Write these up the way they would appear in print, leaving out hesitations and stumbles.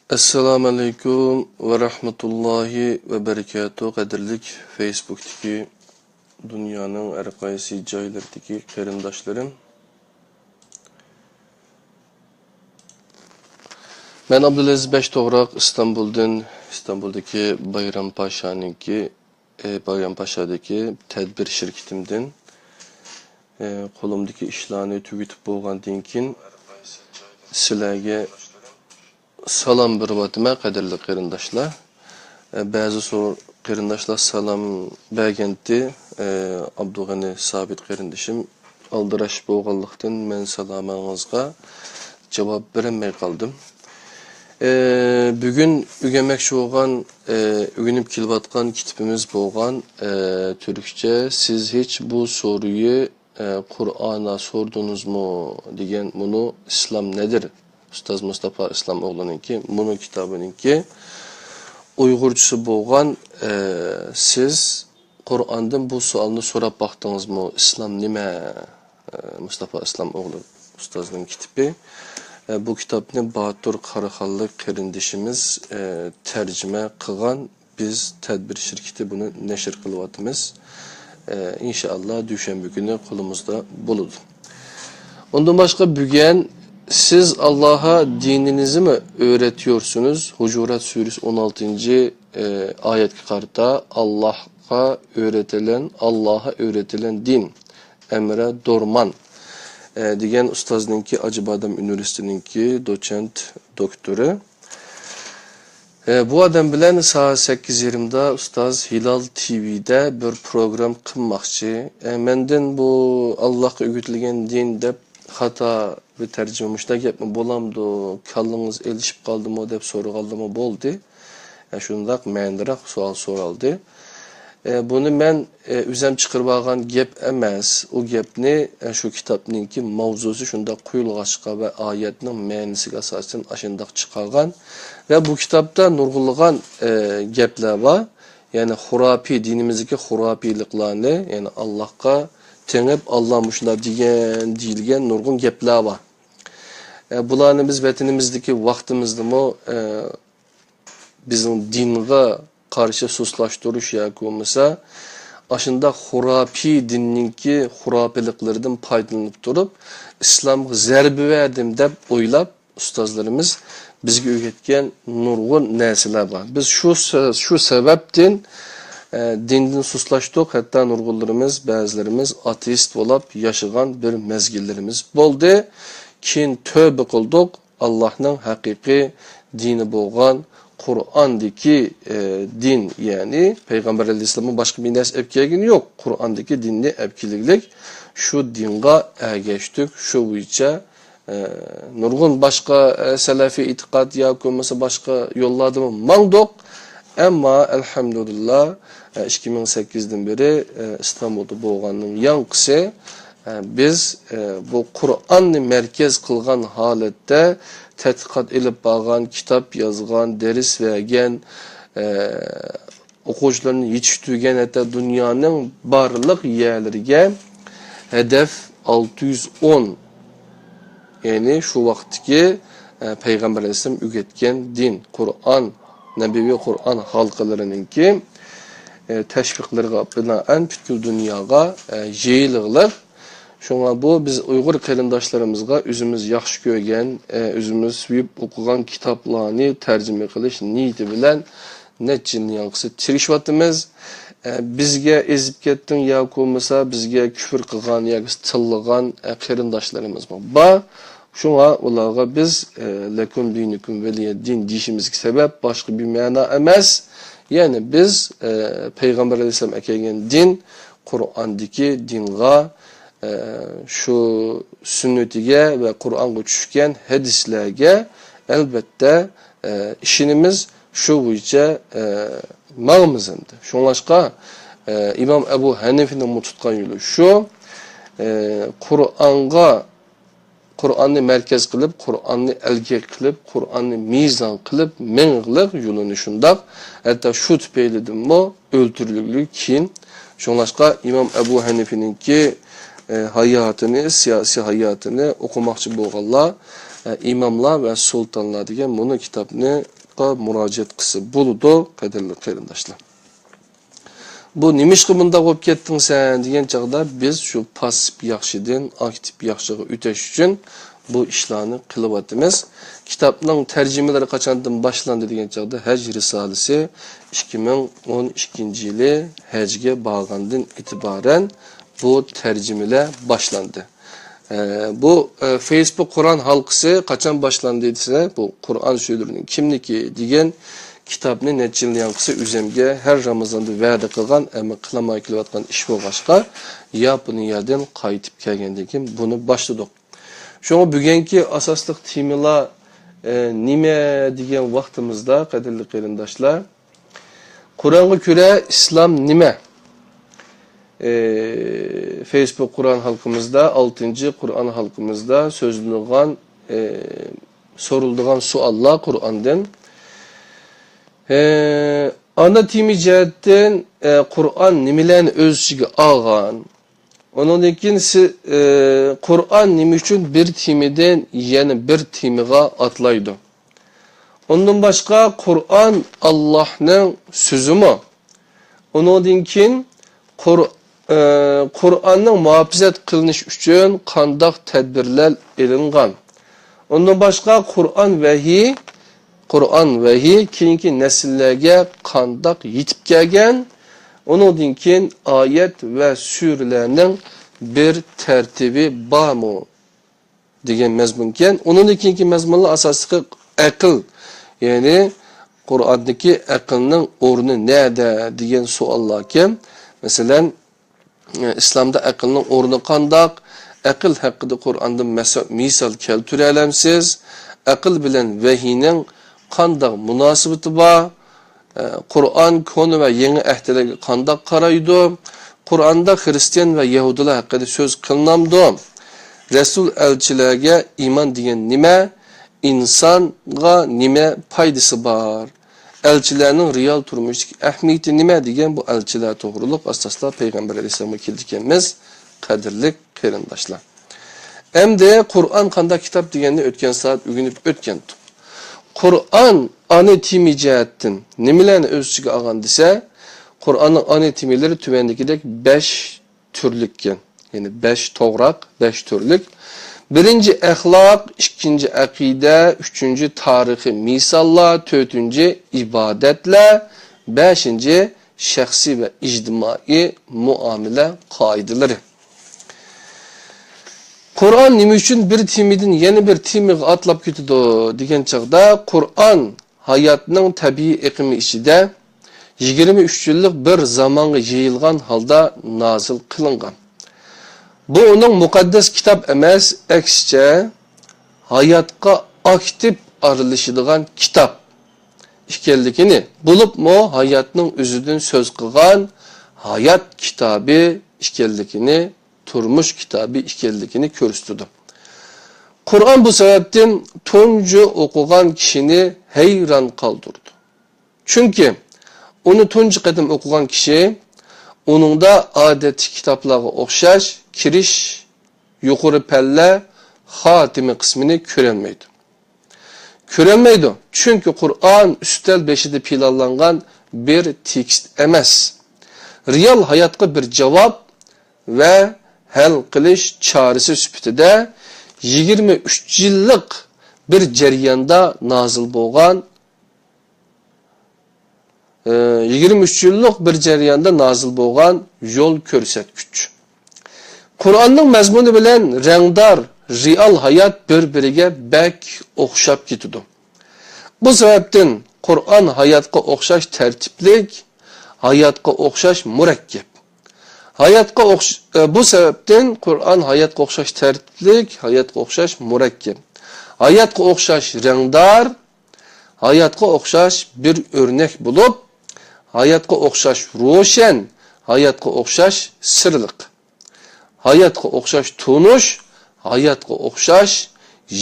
Assalamu alaikum ve rahmetullahi ve berekatuhu. Qadirlik Facebook'taki dünyanın her qaysı joylardagi qarindoshlarım. Ben Abdulaziz Beştoğrak İstanbul'daki Bayrampaşa'daki tedbir şirketimden qo'limdagi ishlarni tugatib bo'lgandan keyin sizlarga salam beryapman qadrli qarindoshlar. Ba'zi qarindoshlar salam bergandi. Abdug'ani Sabit qarindoshim aldirash bo'lganlikdan men salomingizga javob bermay qoldim. Bugün ügemek olan, ügenip kilayotgan kitibimiz bo'lgan Türkçe. Siz hiç bu soruyu Kur'an'a sordunuz mu degan bunu İslam nedir? Ustaz Mustafa İslamoğlu'nunki, bunu kitabınınki Uygurçası bo'lgan. Siz Kur'an'dan bu sualını sorab baktınız mı? İslam nime? Mustafa İslamoğlu Ustaz'ın kitabı. Bu kitapni Batur Qaraxonlik qarindishimiz tercüme qilgan. Biz tedbir şirketi bunu neşir qilyapmiz. İnşallah düşenbe günü qo'limizda bo'ladi. Ondan başka bugün siz Allah'a dininizi mi öğretiyorsunuz? Hucurat suresi 16. ayet karta Allah'a öğretilen din emre dorman degan ustazninki Acıbadem Üniversitesi'ninki doçent doktoru. Bu adam bilen saat 8:20'da Ustaz Hilal TV'de bir program qilmoqchi. Menden bu Allah'a öğütülgen din deb hata bir tercümemişte yapma bolamdı, kallınız elişip kaldı mı deb soruğaldı mı boldu. Şundak məndirak sual soraldı. Bunu men üzem çıkırıp algan gep emas. O gepni şu kitapninki mavzusu şunda kuyulgaçka ve ayetinin mənisi asasen aşındak çıkargan. Ve bu kitapta nurgulgan gepler var. Yani hurapi, dinimizdeki hurapiliklerini, yani Allah'a tenip Allah'mışlar deyilgen nurgun gepler var. Bularını biz vatanimizdeki vaktimizde mi bizim dinga karşı suslaştırış yakumisa aşında hurapi dinninki hurapiliklerden faydalanıp durup İslam'a zerbi verdim deb oylap ustazlarımız bizge öğretken nurgun nesiler var. Biz şu sebepten dinden suslaştık, hatta nurgullarımız, bazılarımız ateist olup yaşayan bir mezgillerimiz oldu. Kin tövbe kıldık, Allah'ın hakiki dini bo'lgan Kur'an'daki din, yani Peygamber Aleyhisselam'ın başka bir nes evkilgini yok. Kur'an'daki dinli evkiliklik şu dinga geçtik, şu boyunca nurgun başka selefi itikat yakumasa başka yolladı mı mangdok. Ama elhamdülillah 2008'den beri İstanbul'da bo'lganın yankısı biz bu Kur'an'ı merkez kılgan halette tədqiqat edip bağlan, kitap yazgan, ders vergen, okuyucularını yetiştirgen, hatta dünyanın barlıq yerlerine hedef 610, yani şu vaktki Peygamber Aleyhisselam üretken din, Kur'an, Nebevi Kur'an halkalarınınki teşviklerine binaen bütün dünyaya jeyiliqler. Şuna bu biz Uygur qarindoshlarımızga özümüz yaxşı görgen, özümüz suyup okugan kitaplarını tercüme qilish niyeti bilen netçinin yankısı tirişvatımız. Bizge ezip kettin ya olmasa bizge küfür qilgan ya tıllıgan qarindoshlarımız var. Şuna ularga biz lekum dinukum veliye din deyişimizki sebep başka bir mana emas. Yani biz Peygamber Aleyhisselam ekelgen din Kur'an'daki dinga şu sünnetige ve Kur'an'a düşken hadislerge elbette işinimiz şu boyunca mağmızındı. Şunlaşka İmam Ebu Hanife'nin mututkan yolu şu Kur'an'ı merkez kılıp, Kur'an'ı elge kılıp, Kur'an'ı mizan kılıp, menğlik yolunu şundak. Hatta şu tüpeyledim mi öldürülüklü kin. Şunlaşka İmam Ebu Hanife'nin ki hayatını, siyasi hayatını okumakçı bo'lganlar, imamlar ve sultanlar degan bunu kitabını zatqa murojaat qilsa bo'ladi, qadrli qarindoshlar. Bu nimishqa bunda bo'lib ketding sen degan chaqda biz shu passiv yaxshidan aktiv yaxshiga o'tish uchun bu ishlarni qilyapmiz. Kitobning tarjimalari qachondan boshlandi degan chaqda Haj risolasi 2012-yili Hajga borgandan e'tiboran bu tarjimalar boshlandi. Bu Facebook Kur'an halqısı qachon boshlandi desa, bu Qur'on so'zlarining kimniki degan kitobni necha yil yanqisi o'zimga har Ramazonda va'da qilgan, ammo qilamay kelayotgan ish bo'lg'achqa Yaponiyadan qaytib kelgandan keyin buni boshladik. Shunga bugungi asosli temalar nima degan vaqtimizda qadrli qarindoshlar, Qur'onga ko'ra islom nima? Facebook Kur'an halkımızda 6. Kur'an halkımızda sözlüğün sorulduğun suallar Kur'an'dan ana temi cihetten Kur'an nimelerini öz içine algan, onun için Kur'an nimi için bir temiden yani bir temiga atlaydı. Ondan başka Kur'an Allah'ın sözü mü? Onun için Kur'an'ın muhafizat kılınış için qandaq tedbirler elingan. Ondan başka Kur'an vahiy keyinki nesillerge qandaq yetip kelgan. Onun için ayet ve sürülerinin bir tertibi var mı degan mezmunken. Onun ikinci mezmunlar asası akıl. Yani Kur'an'daki akılның ornu nerede degan suallarken mesela İslamda aqlning o'rni qandaq? Aql haqida Qur'onda misol keltira olamsiz? Aql bilan vahiyning qandaq munosabati bor? Qur'on koni va yangi ahdilarga qandaq qaraydi? Qur'onda Xristian va Yahudilar haqida so'z qilinamdi? Rasul elchilarga iymon degan nima? İnsonga nima foydasi bor? Elçilerinin real turmuşdaki ahmiyeti nima degan bu elçiler to'g'riliq asoslar Peygamber Aleyhisselam'a keldikanmiz, qadrli qarindoshlar. Endi Qur'on qanday kitob deganni o'tgan soat o'rganib o'tgandik. Qur'on ana temi jihatdan nimalarni o'z ichiga olgan desa, Qur'onning ana temilari tuvandagidek 5 turlikkan. Ya'ni 5 to'g'roq, 5 turlik. Birinci əxlaq, ikinci əqidə, üçüncü tarixi misallar, dördüncü ibadətlər, beşinci şəxsi və ictimai muamilə qaydaları. Kur'an nima üçün bir temidin yeni bir temiga atlab ketidi degan chaqda Qur'on hayotning tabiiy iqimi ichida 23 yillik bir zamonga yeyilgan holda nozil qilingan. Bu onun muqaddas kitap emas, aksicha hayotga aktiv aralashadigan kitap ekanligini bo'libmi hayotning o'zidan so'z qilgan hayot kitobi ekanligini, turmush kitobi ekanligini ko'rsatdi. Qur'on bu sababdan tunji o'qigan kishini hayron qoldirdi. Chunki uni tunji qatim o'qigan kishi onunda adeti kitaplarga o'xshash kirish, yuqori palla, xotimi qismini ko'rolmaydi. Chunki Qur'on ustal beshida planlangan bir tekst emas. Real hayotga bir javob va hal qilish chorasi sifatida 23 yillik bir jarayonda nozil bo'lgan 23 yillik bir jarayonda nozil bo'lgan yo'l ko'rsatkuch. Qur'onning mazmuni bilan rangdor real hayot bir-biriga bak o'xshab ketadi. Bu sababdan Qur'on hayotga o'xshash tartiblik, hayotga o'xshash murakkab. Bu sababdan Qur'on hayotga o'xshash tartiblik, hayotga o'xshash murakkab. Hayotga o'xshash rangdor, hayotga o'xshash bir o'rnak bo'lib, hayotga o'xshash ro'shan, hayotga o'xshash sirliq. Hayotga o'xshash tunish, hayotga o'xshash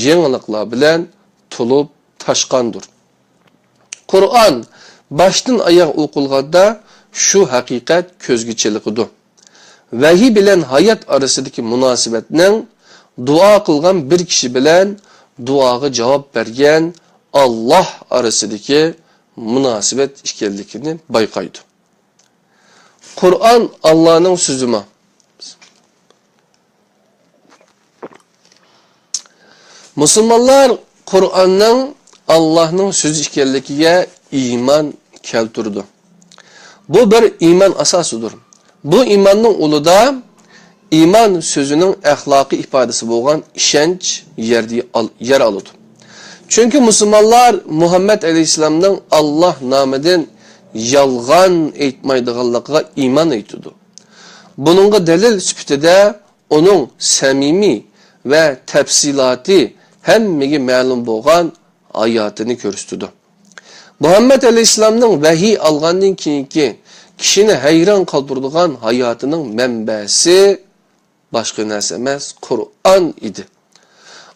yangiliklar bilan to'lib tashqandir. Qur'on boshdan oyoq o'qilganda shu haqiqat ko'zga chiliqidi. Vahiy bilan hayot orasidagi munosabatning duo qilgan bir kishi bilan duoga javob bergan Allah arasındaki münasebet işkellikini baykaydı. Kur'an Allah'ın sözüme. Müslümanlar Kur'an'ın Allah'ın sözü işkellikiye iman kelturdu. Bu bir iman asasıdır. Bu imanın uluda iman sözünün ahlaki ifadesi olan işenç yer alıdı. Çünkü Müslümanlar Muhammed Aleyhisselam'ın Allah nameden yalgan eytmaydıqallıqqa iman eytudu. Bununla delil süpütede onun samimi ve tefsilati hemmegi ma'lum bolgan ayatını görüstüdü. Muhammed Aleyhisselam'ın vahiy alğandan keyinki kişini hayran kaldırdıgan hayatının mənbəsi başka narsa emas, Kur'an idi.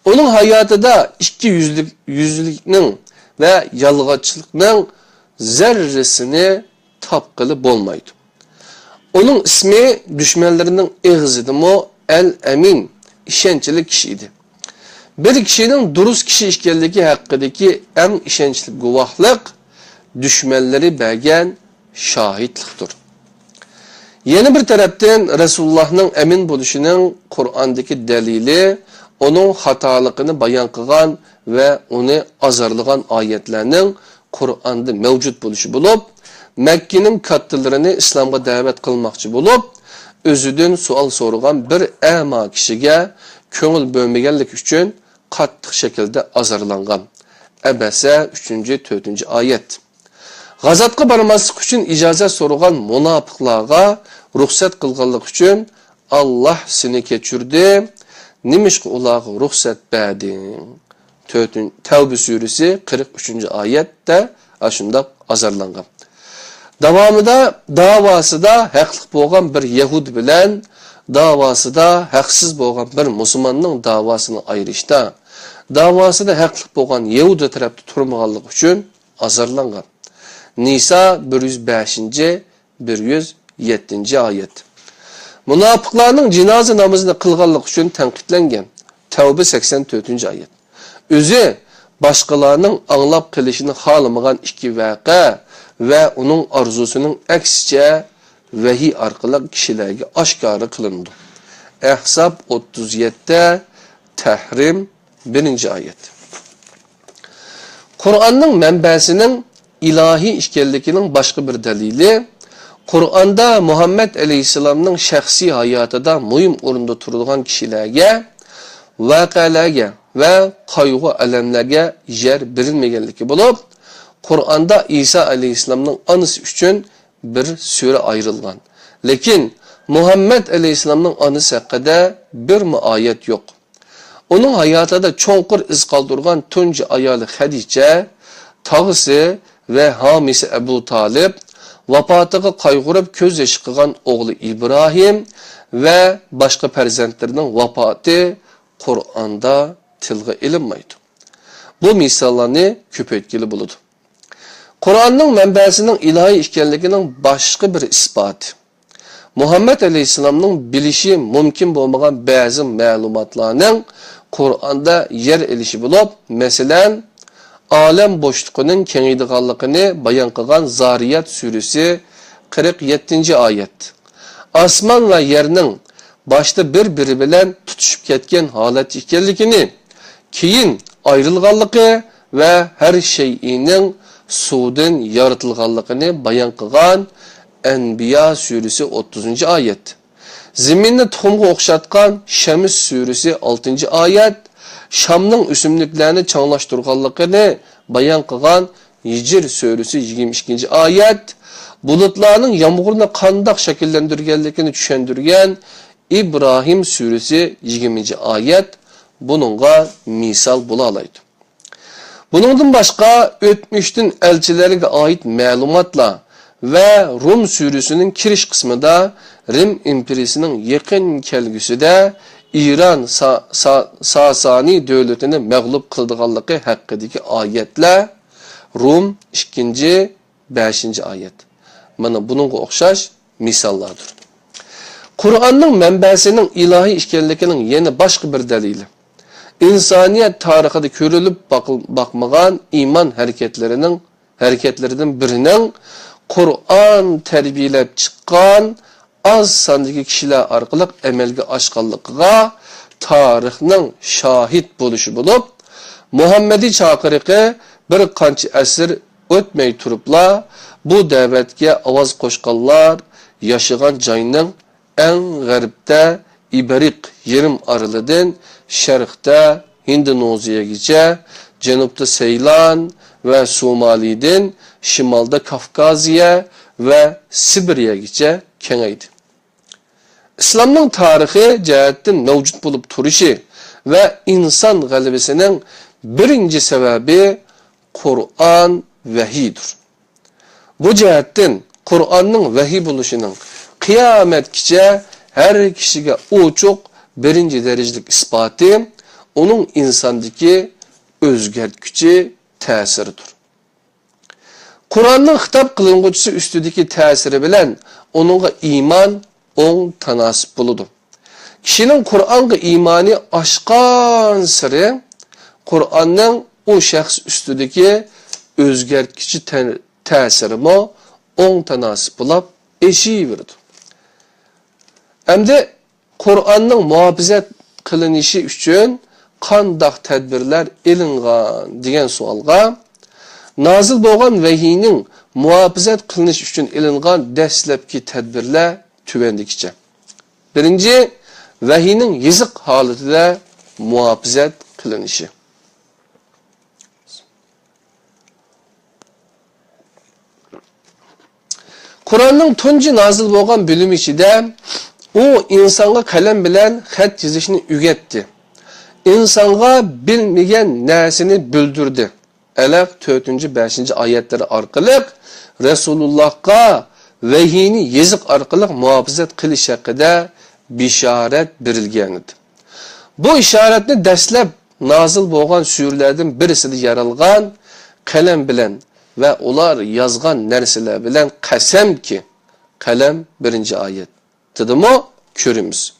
Onun hayatında iki yüzlülüknin ve yalğaçlıkның zerresini tapqılı bolmaydı. Onun ismi düşmanlarının ağzıdımı El-Emin, işençli kişiydi. Bir kişinin duruz kişi işkelliki hakkındaki en işençli guvahlık düşmanları belgen şahitliktir. Yeni bir taraftan Resulullah'ın emin buluşunun Kur'an'daki delili onun hatalıkını bayan kılan ve onu azarlayan ayetlerinin Kur'an'da mevcut buluşu bulup Mekke'nin kattılarını İslam'a davet kılmakçı bulup özüdün sual sorulan bir ema kişiye köngül bölmegenlik üçün kattık şekilde azarlangan. Ebese 3. 4. ayet. Gazatqa barmaslık üçün icazet sorulan münafıklarga ruhsat kılganlık üçün Allah seni keçirdi. Nimişki ulağı ruhsat berdin. Tevbe suresi 43. ayette aşında azarlangan. Davamıda davasıda haqlıq bolğan bir Yahud bilen davasıda haqsız bolğan bir Müslümanның davasını ayrışta davasıda haqlıq bolğan Yahud tarafta turmaganlık üçün azarlangan. Nisa 105. 107. ayet. Münafıklarning cenaze namazını kılganlık üçün tenkitlengen. Tevbe 84. ayet. Özü başkalarının anlap kılışını halamagan iki vaqa ve onun arzusunun aksice vahiy arqılı kişilerge aşkarı kılındı. Ahzab 37'de Tahrim 1. ayet. Kur'an'ın mənbəsinin ilahi işkellikinin başka bir delili, Kur'an'da Muhammed Aleyhisselam'ın şəxsi hayatıda mühim orunda turulgan kişilerge, vaqalarga ve kaygı alemlerge yer verilmegenligi bulup, Kur'an'da İsa Aleyhisselam'ın anısı üçün bir sure ayrılgan. Lekin Muhammed Aleyhisselam'ın anısı hakkında bir mi ayet yok. Onun hayatında çonqur iz kaldırgan tuncu ayalı Hadice, tağısı ve hamisi Ebu Talib, vapatığı kaygırıp köz yaşı kılan oğlu İbrahim ve başka perzentlerinin vapatı Kur'an'da tilgı ilinmeydi. Bu misallarını küp etkili buludu. Kur'an'ın mənbəsinin ilahi işkenlikinin başka bir ispatı. Muhammed Aleyhisselam'ın bilişi mümkün olmayan bazı məlumatlarının Kur'an'da yer elişi bulup, meselen alem boşluğunun kengiydiğanlıqını bayan kılgan Zariyat suresi 47. ayet. Asman ve yerinin başta birbiri bilen tutuşup ketken halet ikenlikini, keyin ayrılganlığı ve her şeyinin sudan yaratılganlıqını bayan kılgan Enbiya suresi 30. ayet. Zeminni tohumga o'xshatgan Şems suresi 6. ayet. Şamның üsümlüklerini çağlaştırganlıqını bayan kılgan Hicr suresi 22. ayet. Bulutlarning yağmurunu qandaq şekillendirgenlikini düşendirgen İbrahim suresi 20. ayet. Bununla misal bulalaydı. Bunundan başka ötmüştün elçilerine ait malumatla ve Rum surüsünün kiriş kısmında Rim imperisinin yakın kelgüsüde İran Sasani devletini mağlup kıldıqanlığı hakkındaki ayetle Rum 2. 5. ayet. Mana bununla oxşaş misallardır. Kur'an'ın mənbəsinin ilahi işkenlikinin yeni başka bir delili. İnsaniyet tarixida ko'rilib bakmagan iman hareketlerinden birinin Kur'an terbiyelep çıkan az sandaki kişiler arkalık emelge aşkallıkıga tarixning şahit buluşu bulup Muhammedi çakırıqı bir qancha asr o'tmay turibla bu davetga ovoz qo'shganlar yaşagan joyning eng g'arbda İberik yerim aralidan sharqda Hindoneziyaga, janubda Seylan ve Somali'den şimalda Kafkasya ve Sibiriyagacha kengaydi. İslamning tarihi jihatdan mavjud bo'lib turishi ve inson g'alabasining birinci sebebi Kur'an vahiydir. Bu jihatdan Kur'anning vahiy bo'lishining qiyomatgacha her kişiga ochiq birinci derecelik ispatı onun insandaki o'zgartguchi ta'siridir. Kur'anning xitob qilinguchisi ustidagi ta'siri bilan onunga iman o'ng tanasib bo'ladi. Kishining Kur'anga imani oshgan siri Kur'anning o shaxs ustidagi o'zgartguchi ta'sirimi o'ng tanasib bo'lib eshiverdi. Endi Kur'anning muhofazat qilinishi uchun qandaq tadbirlar ilingan degan savolga nozil bo'lgan vahiyning muhofazat qilinishi uchun ilingan dastlabki tadbirlar tuvandikicha. Birinchi, vahiyning yiziq holatida muhofazat qilinishi. Kur'anning tunji nozil bo'lgan bilim ichida u insonga qalam bilan xat yozishni o'rgatdi. İnsonga bilmagan narsani bildirdi. Alaq 4-5 oyatlari orqali Rasulullohga vahiyni yiziq orqali muhofazat qilish haqida bishorat berilgan edi. Bu ishoratni dastlab nozil bo'lgan suralardan birisida yaralgan qalam bilan ve ular yazgan narsalar bilan qasamki qalam 1-oyat. Dedimi körümüz.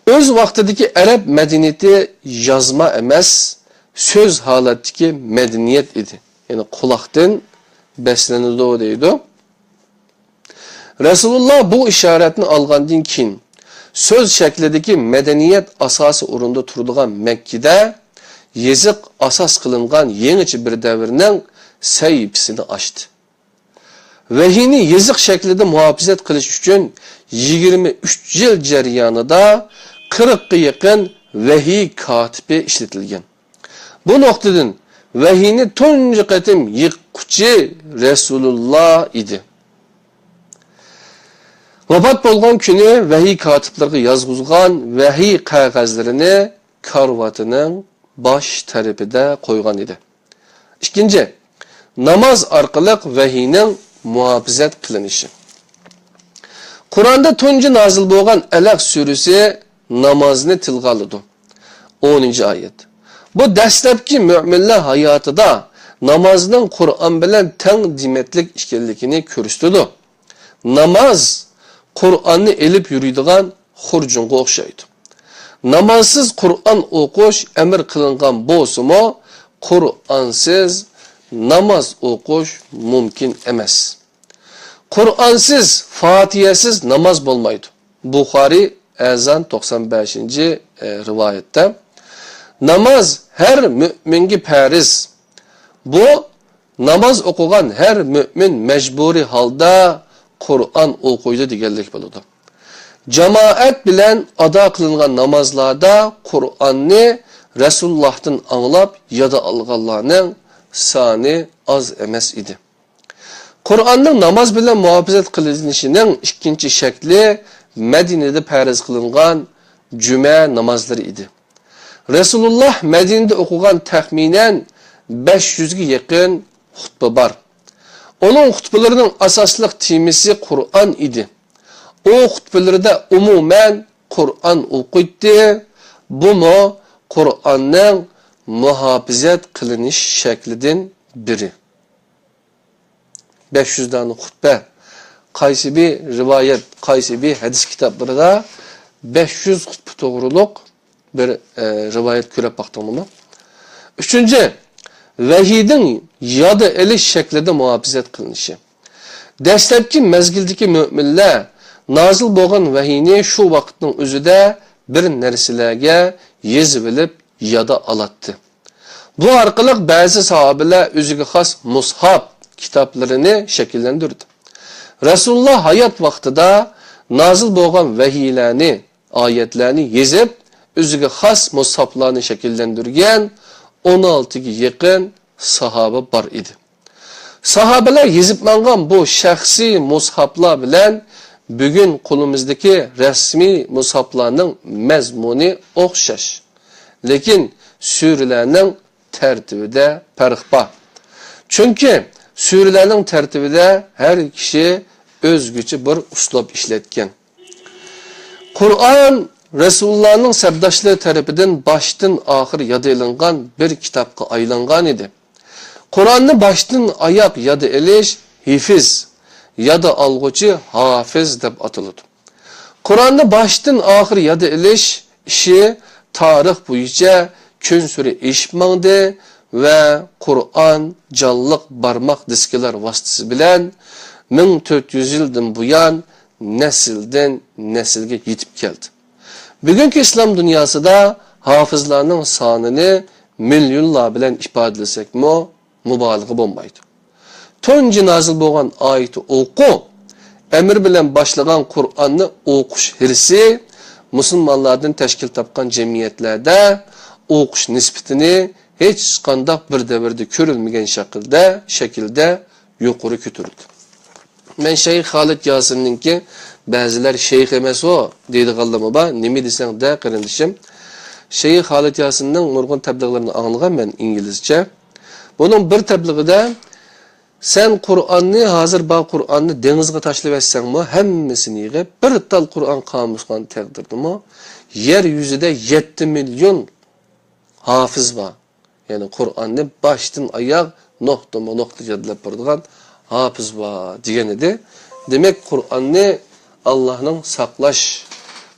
Öz vaqtidagi Arab medeniyeti yazma emas, söz halatdagi medeniyet idi. Yani quloqdan beslenildi o deydi. Resulullah bu işaretini algandan keyin söz şeklidagi medeniyet asası o'rinda turadigan Mekke'de yeziq asas qilingan yangicha bir davrning sayfisini açtı. Vahiyni yeziq shaklida muhofazat qilish uchun 23 yil jarayonida 40 ga yaqin vahiy kotibi ishlatilgan. Bu nuqtadan vahiyni tunji qatim yiqquchi Rasululloh edi. Vafot bo'lgan kuni vahiy kotiblarga yozg'izgan vahiy qog'ozlarini karvatining bosh tarafida qo'ygan edi. Ikkinchi, namoz orqali vahiyning muhofazat qilinishi. Qur'onda tunji nozil bo'lgan Alaq surasi namozni tilga oladi. 10-oyat. Bu dastlabki mu'minlar hayotida namozning Qur'on bilan teng dimetlik ekanligini ko'rsatadi. Namoz Qur'onni elib yuradigan xurjunga o'xshaydi. Namozsiz Qur'on o'qish amr qilingan bo'lsa-mo, Qur'onsiz namoz o'qish mumkin emas. Qur'onsiz, Fatihasiz namoz bo'lmaydi. Buxoriy Azan 95. rivayette. Namoz her müminga farz. Bu namoz o'qigan her mümin mecburi halda Qur'on o'qiydi deganlik bo'ladi. Jamoat bilan ado qilingan namozlarda Qur'onni Rasulullohdan anglab yada olganlarning soni az emas edi. Qur'onning namoz bilan muhofazat qilinishining ikkinchi shakli Madinada farz qilingan juma namozlari edi. Rasululloh Madinada o'qigan taxminan 500 ga yaqin xutba bor. Onun xutbalarining asosli temasi Qur'on edi. O xutbalarida umuman Qur'on o'qiydi. Bu mo Qur'onning muhofazat qilinish shaklidan biri. 500 dana xutba, qaysi bir rivayet, qaysi bir hadis kitaplarida 500 xutba to'g'riliq bir rivayet körep baktığımda. Üçüncü, vahiyden yada eliş şeklinde muhafizat kılınışı. Dastlabki mezgildeki müminler nazil bo'lgan vahiyni shu vaqtning o'zida bir narsalarga yezib bilib yada olatdi. Bu orqali ba'zi sahobalar o'ziga xos mushaf kitoblarini shakllantirdi. Rasululloh hayot vaqtida nazil bo'lgan vahiylarni, oyatlarni yezib, o'ziga xos mushaflarni shakllantirgan 16 ga yaqin sahoba bor edi. Sahabeler yezib mangan bu şəxsi mushaflar bilen bugün qolumuzdaki resmi mushaflarning mazmuni o'xshash. Lekin suralarning tartibida farq bor. Chunki suralarning tartibida har kishi o'zgacha bir uslub ishlatgan. Qur'on Rasulullohning sabdoshlari tarafidan boshdan oxir yodilangan bir kitobga aylangan edi. Kur'an'ı baştan ayak ya da eliş hifiz ya da algıcı hafiz deb atılır. Kur'an'ı baştan ahir ya da eliş işi tarih boyunca gün süre işmandı ve Kur'an canlılık barmak diskiler vasıtası bilen 1400 yıldan bu yan nesilden nesilge yitip geldi. Bugünkü İslam dünyası da hafızlarının sanını milyonlar bilen ifade etsek mi mübalağı olmaydı. Tönce nazil bo'lgan ayeti oku, emir bilen başlayan Kur'an'ı okuş hirsi, Müslümanlardan teşkil tapkan cemiyetlerde okuş nispetini hiç kandak bir devirde körülmegen şekilde yukarı götürdü. Ben Şeyh Halid Yasin'ninki, bazılar şeyh emes o, deydi kallama ba, nemi desen de kardeşim. Şeyh Halid Yasin'nin nurgun tebliğlerini anlayan ben İngilizce. Bunun bir tebliğinde sen Kur'an'ı hazır bağ Kur'an'ı denizge taşlayıp etsen mi hemmesini yiyip bir tal Kur'an kamuskan tekdirdi mi yeryüzüde 7 milyon hafız var. Yani Kur'an'ı baştan ayak nokta cadılap bardıgan hafız var diyen idi. Demek Kur'an'ı Allah'ın saklaş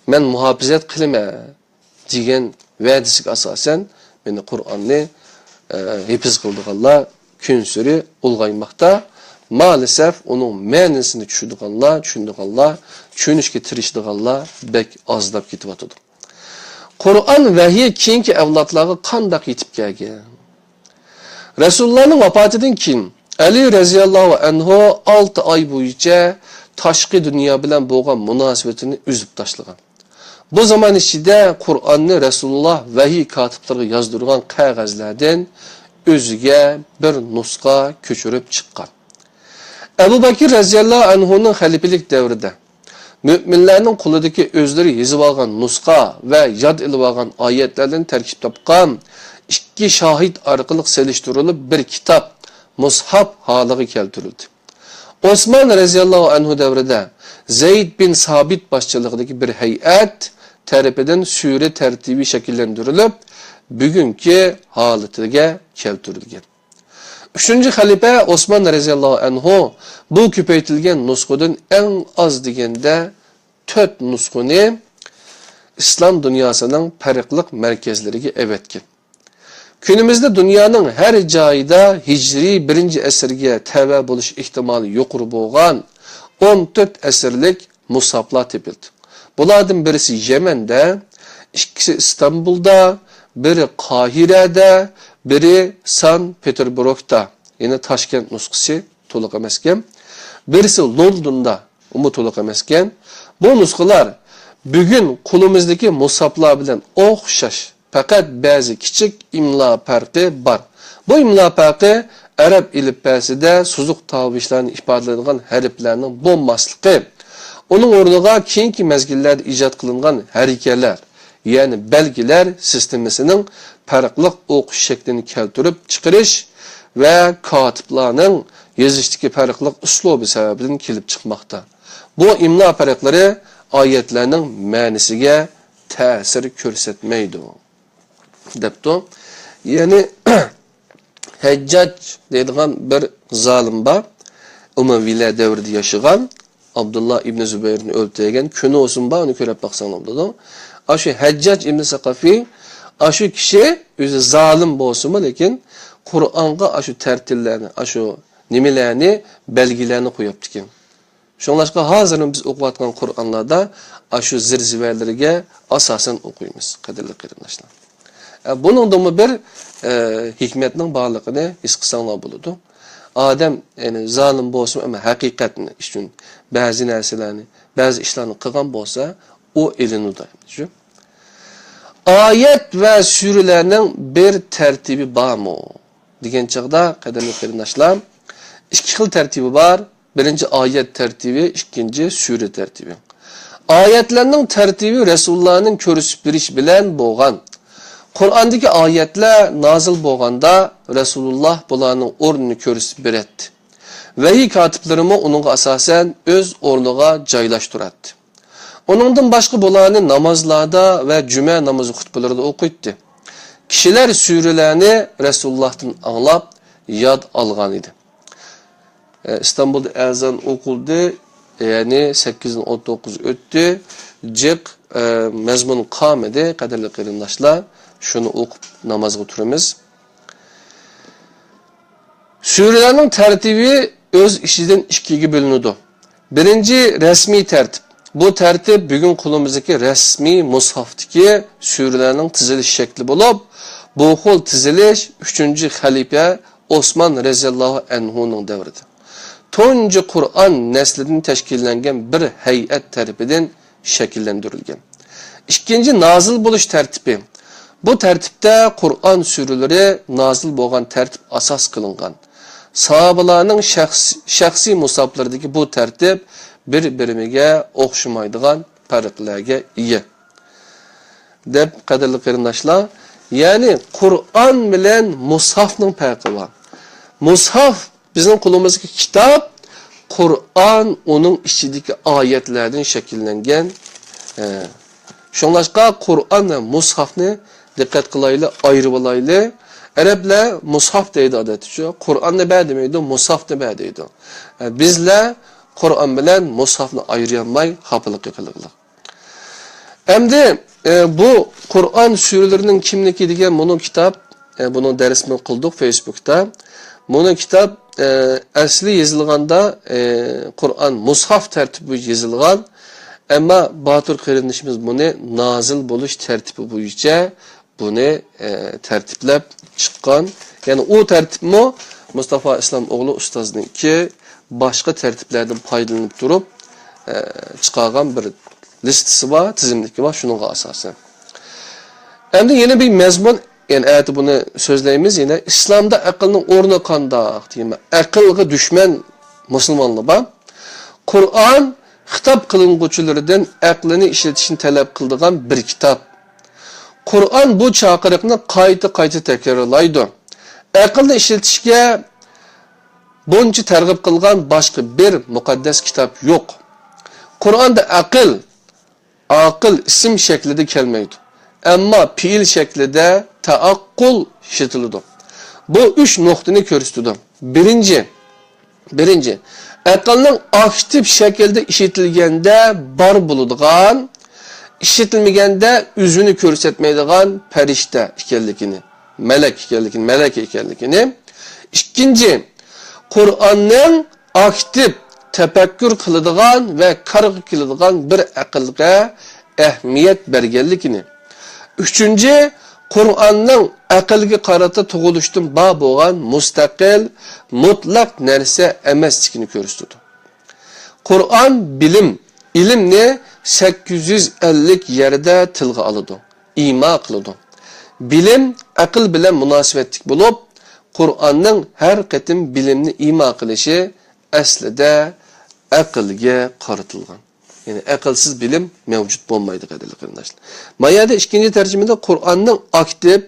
men muhafizet kılma diyen vadisi asasen beni Kur'an'ı hifiz kıldık Allah gün sürü ulgaymakta. Maalesef onun menisini düşündük Allah, düşünüşke tirişdik Allah bek azdap gitip atıdı. Kur'an vahiy keyinki evlatları kandak yitip gelgen. Resulullah'ın vafatından kim? Ali raziyallahu anhu 6 ay boyunca taşqi dünya bilen boğan münasebetini üzüp taşlagan. Bu zaman içinde Kur'an'ı Resulullah vahiy katipleri yazdırgan kağızlardan özüge bir nuska köçürüp çıkan. Ebu Bakir raziyallahu anhu'nun halifelik devrinde müminlerin kuludaki özleri yazıp algan nuska ve yad ilip algan ayetlerden terkip tapkan iki şahit arkalık seliştirilip bir kitap mushaf halığı keltirildi. Osman raziyallahu anhu devrinde Zeyd bin Sabit başçılığındaki bir heyet terepeden sure tertibi şekillendirilip bugünkü halıtıga keltirilgan. 3. halife Osman raziyallahu anhu bu köpeytilgen nuskudan en az degende 4 nuskunu İslam dünyasının farklı merkezleriga evetken. Günümüzde dünyanın her cayda hicri 1. esirge teve buluş ihtimali yuqur bo'lgan 14 esirlik mushaflar tepildi. Bulardan birisi Yemen'de, ikisi İstanbul'da, biri Kahire'de, biri San Petersburg'da, yine Taşkent nuskası to'liq emasken, birisi London'da, to'liq emasken. Bu nuskalar bugün kolumuzdaki mushaflar bilen o'xshash, fakat bazı küçük imla farkı var. Bu imla farkı Arap ilifbasida suzuq tavishlarni ifodalaydigan harflarning bo'lmaslig'i, onun o'rniga keyingi mezgillarda ijod qilingan harakalar, yani belgiler sistemasının farklı o'qish shaklini keltirib chiqarish ve katiplarning yozishdagi farklı uslubi sababidan kelib chiqmoqda. Bu imla farqlari oyatlarning ma'nisiga ta'sir ko'rsatmaydi debdi. Yani Heccac deydigan bir zalim var. Umayyalar devrida yaşagan Abdullah ibn Zübeyr'ni o'ltirgan kuni olsun ba onu ko'rib baqsang bo'ladi. Aşı Heccac İbn Sakafi aşı kişi özü zalim bolsunmu lekin Kur'an'a aşı tertillerini, aşı nimelerni, belgilerini koyup diken. Şonlaşqa hazırın biz okuvatkan Kur'anlarda aşı zirziverlerine asasen okuyumuz. Kadirli kırımdaşlar. Bunun da mı bir hikmetinin bağlılığını his kısanlar buludu. Adem yani zalim bolsun ama hakikatini için bazı narsalarni, bazı işlerini kılgan bolsa o elini daymış. Ayet ve sürülerinin bir tertibi var mı? Digen çağda kaderli kırımdaşlar iki xil tertibi var. Birinci ayet tertibi, ikinci sure tertibi. Ayetlerinin tertibi Resulullah'ın körüsüp biriş bilen boğan. Kur'an'daki ayetler nazil boğanda Resulullah bulanın ornunu körüsüp bir etti. Vehi katiplerimi onun asasen öz ornuğa caylaştırattı. Onundan başka bulanı namazlarda ve cüme namazı hutbelerinde okuydu. Kişiler surelerini Resulullah'tan anlap yad algan idi. İstanbul'da ezan okuldu. Yani 8'in 19 öttü. Cek mezmun kamedi kaderli kırımdaşlar. Şunu okup namazga turumuz. Surelerin tertibi öz işiden ikiye bölünüdü. Birinci resmi tertip. Bu tertip bugün kulumuzdaki resmi mushaftaki surelerin tiziliş şekli bulup bu xil tiziliş 3. halife Osman reziyallahu anhu'nun devridir. Tuncu Kur'an neslinin teşkillengen bir heyet tertibinden şekillendirilgen. İkinci nazil buluş tertibi. Bu tertipte Kur'an sürüleri nazil boğan tertip asas kılıngan. Sahabalarının şahsi musablardaki bu tertip bir-birine okşumaydıgan farklarga iyi. Dep kaderli kırındaşlar, yani Kur'an bilen mushafның farkı var. Mushaf bizim kulumuzdaki kitap, Kur'an onun içindeki ayetlerden şekillengen. Şonlaşqa Kur'an ve mushafni dikkat kılaylı, ayrıbalaylı. Araplar mushaf deydi adeti şu. Kur'an ne bə demeydi, mushaf ne bə deydi. Bizler Kur'an bilen mushafni ayırayanmay hapılık yıkılıqlı. Hem bu Kur'an sürülerinin kimliki diye bunun kitap, bunun dersini kıldık Facebook'ta. Bunun kitap asli yazılganda Kur'an mushaf tertibi yazılgan. Ama Batur kardeşimiz bunu nazil buluş tertibi boyunca bunu tertiplep çıkan. Yani o tertip mi Mustafa İslamoğlu ustazının ki başka tertiplerden faydalanıp durup çıkargan bir listesi var, tizimdeki var şunun asasen. Hem de yeni bir mezmun, yani eğer bunu sözleyimiz yine İslam'da akılın ornu kanda diyeyim. Akılga düşman Müslümanlığı var. Kur'an hitap kılınğuçulardan aklını işletişini talep kıldığan bir kitap. Kur'an bu çağırıqni qayta tekrarlaydı. Akılni işletişge bunca tergib kılgan başka bir mukaddes kitap yok. Kur'an'da akıl isim şeklinde gelmeydi. Ama fiil şeklinde taakkul işitildi. Bu üç noktayı körüstüdü. Birinci, akılın aktif şekilde işitilgende bar buludğan, işitilmegende yüzünü körsetmeydiğan perişte ikenlikini, melek ikenlikini. İkinci, Kur'an'ın aktif tefekkür kılıdığan ve kargı kılıdığan bir akılga ehmiyet bergenlikini. Üçüncü, Kur'an'ın akılga karata tuğuluştun bab olan mustakil, mutlak nerse emeslikini körüstüdü. Kur'an ilimni 850 yerde tilga alıdı, ima kılıdı. Bilim, akıl bilen münasebetlik bulup, Kur'an'ın her ketim bilimni ima kılışı aslida akılga qaratılgan. Yani akılsız bilim mevcut olmaydı kadarıyla kardeşler. Mayada ikinci tercümede Kur'an'ın aktif,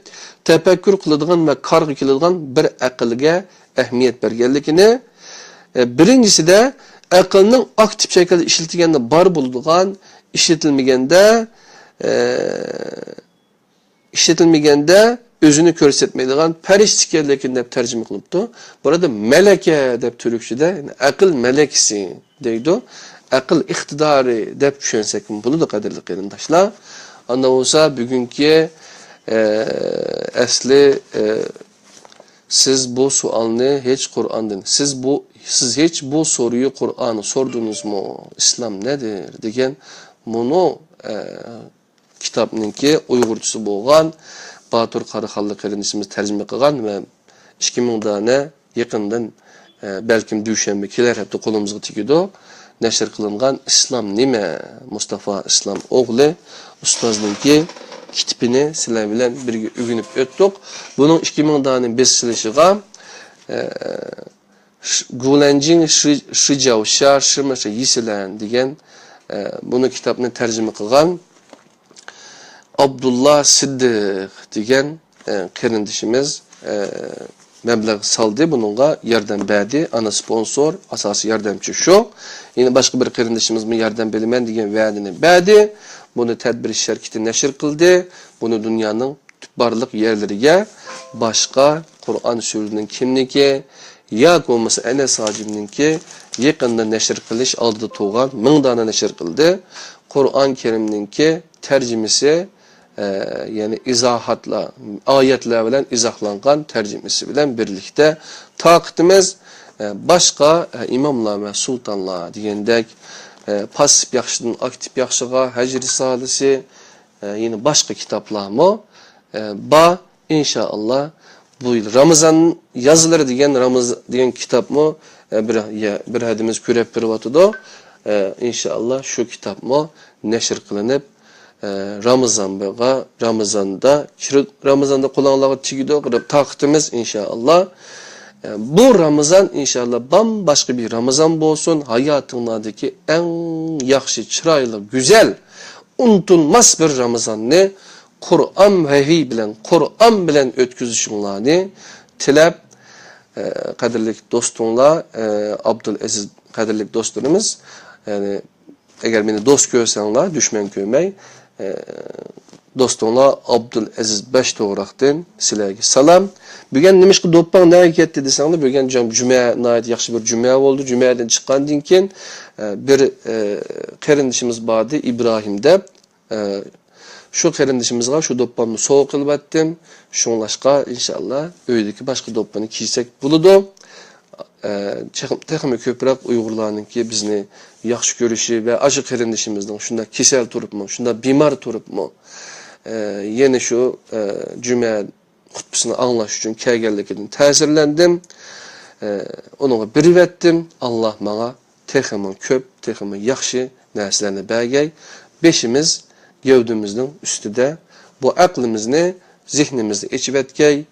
tefekkür kılıdığın ve kargı kılıdığın bir akılga ehmiyet bergenlikini. Birincisi de akılının aktif şekilde işletilgende bar bulduğun, işletilmegende özünü körsetmeydiğen periştikerlikini de tercüme kılıptı. Burada meleke de Türkçe'de yani akıl melekisi deydi. Akıl iktidarı de düşünsek bunu da kaderli kıyındaşlar. Anda olsa bugünkü asli siz bu sualni hiç Kur'an'dan, siz hiç bu soruyu Kur'an'ı sordunuz mu? İslam nedir? Degen bunu kitapninki Uygurçusu bolgan Batur Karaxallı kardeşimiz tercüme kılgan ve 2000 tane yakından belki düşenbe keler hep de kolumuzga tigido neşr kılıngan İslam nime Mustafa İslam oğlu ustaznınki kitapini sizler bilen birge ügünüp öttük. Bunun 2000 tane bestilişiga Gulenjin Şıcavşar Şırmışa Yisilen degen bunu kitapını tercüme kılgan Abdullah Siddiq degen kardeşimiz meblağ saldı bununla yardım berdi. Ana sponsor, asası yardımcı şu. Yine başka bir kardeşimiz mi yardım belimen degen vaadini berdi. Bunu tedbir şirketi neşr kıldı. Bunu dünyanın barlık yerleriga başka Kur'an sözünün kimligi ya olmasa Enes Hacim'ninki yakında neşr kılış aldı tuğan 1000 tane neşr kıldı. Kur'an-ı Kerim'ninki tercümesi yani izahatla, ayetler bilen izahlangan tercümesi bilen birlikte takdimiz başka imamlar ve sultanlar diyendek pasif yaxşıdan aktif yaxşıga Hac Risalesi yine başka kitaplar mı ba inşallah bu yıl Ramazan yazıları diyen kitap mı bir hadimiz körep bir vatıda inşallah şu kitap mı neşr kılınıp Ramazan'da kullanılan tigido takdimiz inşallah. Bu Ramazan inşallah bambaşka bir Ramazan olsun. Hayatındaki en yaxşı, çıraylı, güzel, unutulmaz bir Ramazan ne? Kur'an vahiy bilen, Kur'an bilen ötküzüşünlerini tilep kadirlik dostunla Abdülaziz kadirlik dostlarımız yani eğer beni dost görsenler düşman görmey dostunla Abdülaziz Beş Toğraq'tan sizlerge salam. Bugün nimişki doppan ne hareketli desanglar bugün cüme nayet yaxşı bir cüme oldu. Cümeden çıkan dinken bir kardeşimiz vardı İbrahim dep. Şu kardeşimizga şu doppanı soğuk kılıp ettim. Şunlaşka inşallah öydeki başka doppanı kiysek buludu. Texmi köpürek Uygurlarının ki bizni yaxşı görüşü ve acı kardeşimizden şunda kisel turup mu, şunda bimar turup mu yine şu cüme kutbusunu anlaş için kelgellikten tesirlendim. Onunla bir ettim. Allah bana texmi köp, texmi yaxşı nəslərini bəgəy. Beşimiz gövdümüzün üstüde bu aklımızı, zihnimizi içib etkey.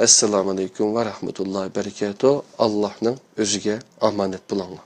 Esselamu Aleyküm ve Rahmetullahi Berekatuhu. Allah'ın özüge amanet bulanlar.